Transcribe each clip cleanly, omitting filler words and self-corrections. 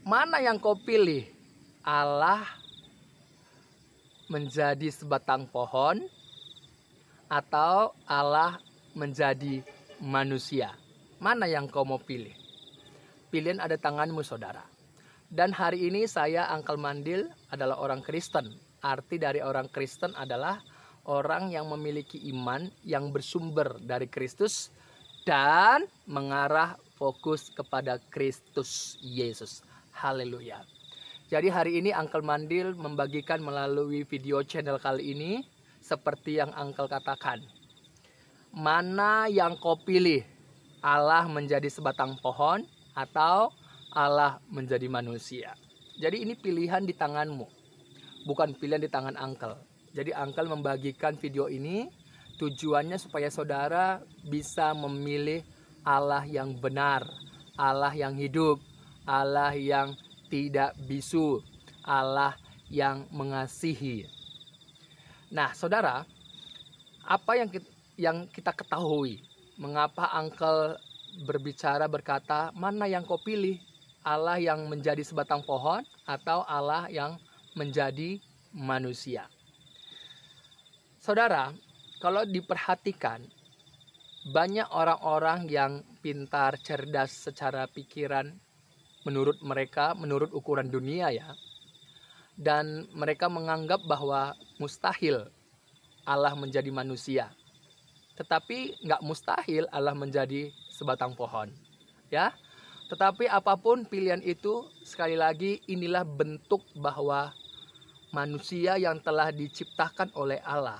Mana yang kau pilih? Allah menjadi sebatang pohon atau Allah menjadi manusia? Mana yang kau mau pilih? Pilihan ada tanganmu, saudara. Dan hari ini saya, Uncle Mandil, adalah orang Kristen. Arti dari orang Kristen adalah orang yang memiliki iman yang bersumber dari Kristus dan mengarah fokus kepada Kristus Yesus. Haleluya. Jadi hari ini Uncle Mandil membagikan melalui video channel kali ini seperti yang Uncle katakan. Mana yang kau pilih? Allah menjadi sebatang pohon atau Allah menjadi manusia? Jadi ini pilihan di tanganmu, bukan pilihan di tangan Uncle. Jadi Uncle membagikan video ini tujuannya supaya saudara bisa memilih Allah yang benar, Allah yang hidup, Allah yang tidak bisu, Allah yang mengasihi. Nah, saudara, apa yang kita ketahui? Mengapa Uncle berkata, mana yang kau pilih? Allah yang menjadi sebatang pohon atau Allah yang menjadi manusia? Saudara, kalau diperhatikan, banyak orang-orang yang pintar, cerdas secara pikiran, menurut mereka, menurut ukuran dunia ya. Dan mereka menganggap bahwa mustahil Allah menjadi manusia. Tetapi nggak mustahil Allah menjadi sebatang pohon. Ya. Tetapi apapun pilihan itu, sekali lagi inilah bentuk bahwa manusia yang telah diciptakan oleh Allah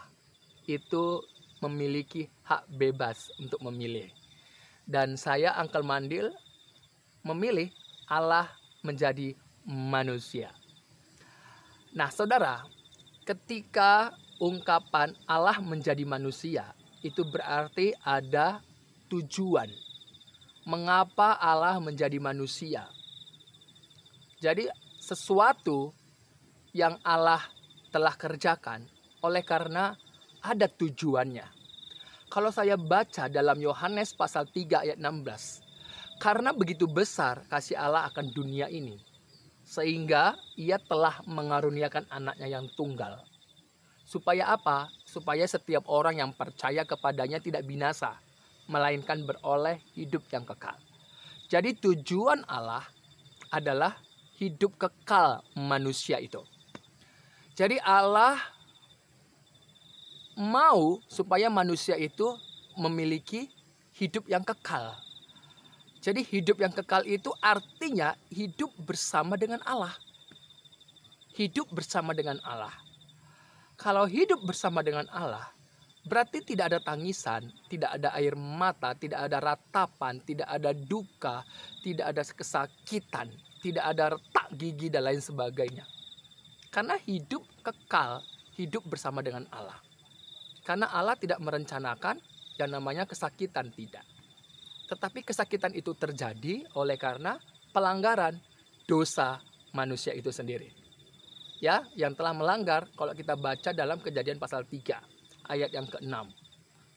itu memiliki hak bebas untuk memilih. Dan saya, Uncle Mandil, memilih Allah menjadi manusia. Nah, saudara, ketika ungkapan Allah menjadi manusia, itu berarti ada tujuan. Mengapa Allah menjadi manusia? Jadi, sesuatu yang Allah telah kerjakan oleh karena ada tujuannya. Kalau saya baca dalam Yohanes pasal 3 ayat 16, karena begitu besar kasih Allah akan dunia ini, sehingga ia telah mengaruniakan anaknya yang tunggal. Supaya apa? Supaya setiap orang yang percaya kepadanya tidak binasa, melainkan beroleh hidup yang kekal. Jadi tujuan Allah adalah hidup kekal manusia itu. Jadi Allah mau supaya manusia itu memiliki hidup yang kekal. Jadi hidup yang kekal itu artinya hidup bersama dengan Allah. Hidup bersama dengan Allah. Kalau hidup bersama dengan Allah, berarti tidak ada tangisan, tidak ada air mata, tidak ada ratapan, tidak ada duka, tidak ada kesakitan, tidak ada retak gigi dan lain sebagainya. Karena hidup kekal, hidup bersama dengan Allah. Karena Allah tidak merencanakan yang namanya kesakitan, tidak. Tetapi kesakitan itu terjadi oleh karena pelanggaran dosa manusia itu sendiri. Ya, yang telah melanggar kalau kita baca dalam Kejadian pasal 3 ayat yang ke-6.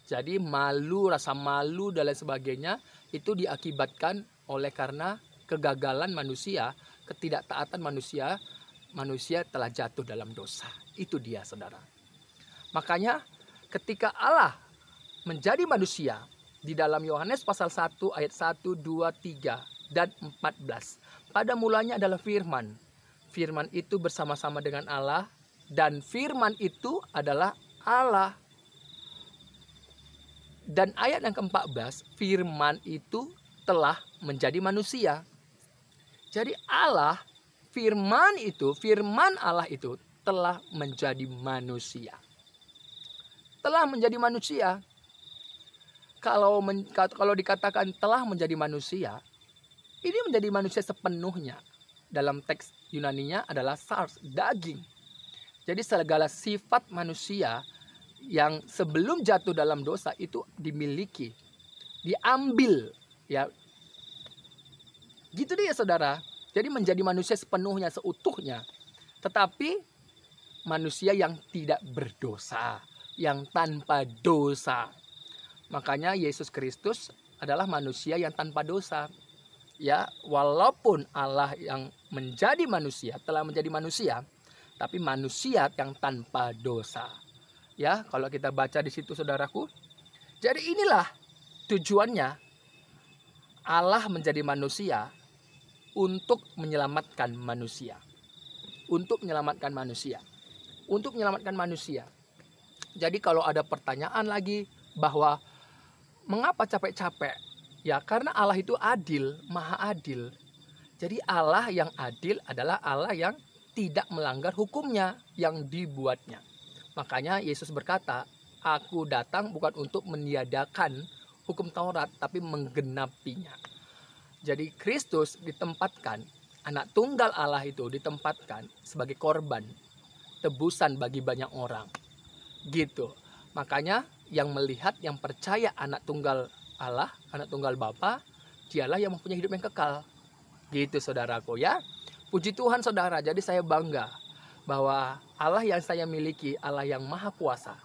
Jadi malu, rasa malu dan lain sebagainya itu diakibatkan oleh karena kegagalan manusia, ketidaktaatan manusia, manusia telah jatuh dalam dosa. Itu dia, saudara. Makanya ketika Allah menjadi manusia, di dalam Yohanes pasal 1 ayat 1, 2, 3, dan 14. Pada mulanya adalah firman. Firman itu bersama-sama dengan Allah. Dan firman itu adalah Allah. Dan ayat yang ke-14, firman itu telah menjadi manusia. Jadi Allah, firman Allah itu telah menjadi manusia. Telah menjadi manusia. Kalau dikatakan telah menjadi manusia, ini menjadi manusia sepenuhnya. Dalam teks Yunaninya adalah sars, daging. Jadi segala sifat manusia yang sebelum jatuh dalam dosa itu dimiliki, diambil, ya. Gitu dia, saudara. Jadi menjadi manusia sepenuhnya, seutuhnya. Tetapi manusia yang tidak berdosa, yang tanpa dosa. Makanya Yesus Kristus adalah manusia yang tanpa dosa. Ya, walaupun Allah yang menjadi manusia telah menjadi manusia, tapi manusia yang tanpa dosa. Ya, kalau kita baca di situ saudaraku. Jadi inilah tujuannya Allah menjadi manusia untuk menyelamatkan manusia. Untuk menyelamatkan manusia. Untuk menyelamatkan manusia. Jadi kalau ada pertanyaan lagi bahwa mengapa capek-capek? Ya karena Allah itu adil, maha adil. Jadi Allah yang adil adalah Allah yang tidak melanggar hukumnya yang dibuatnya. Makanya Yesus berkata, aku datang bukan untuk meniadakan hukum Taurat, tapi menggenapinya. Jadi Kristus ditempatkan, anak tunggal Allah itu ditempatkan sebagai korban, tebusan bagi banyak orang. Gitu. Makanya yang melihat, yang percaya anak tunggal Allah, anak tunggal Bapa, dialah yang mempunyai hidup yang kekal. Gitu saudaraku ya. Puji Tuhan saudara, jadi saya bangga bahwa Allah yang saya miliki, Allah yang maha kuasa.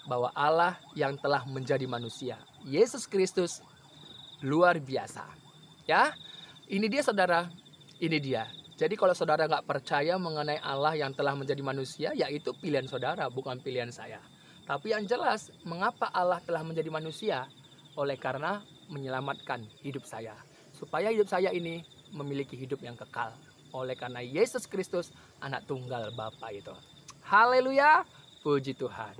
Bahwa Allah yang telah menjadi manusia. Yesus Kristus luar biasa. Ya, ini dia saudara, ini dia. Jadi kalau saudara nggak percaya mengenai Allah yang telah menjadi manusia, yaitu pilihan saudara, bukan pilihan saya. Tapi yang jelas, mengapa Allah telah menjadi manusia? Oleh karena menyelamatkan hidup saya. Supaya hidup saya ini memiliki hidup yang kekal. Oleh karena Yesus Kristus, anak tunggal Bapa itu. Haleluya, puji Tuhan.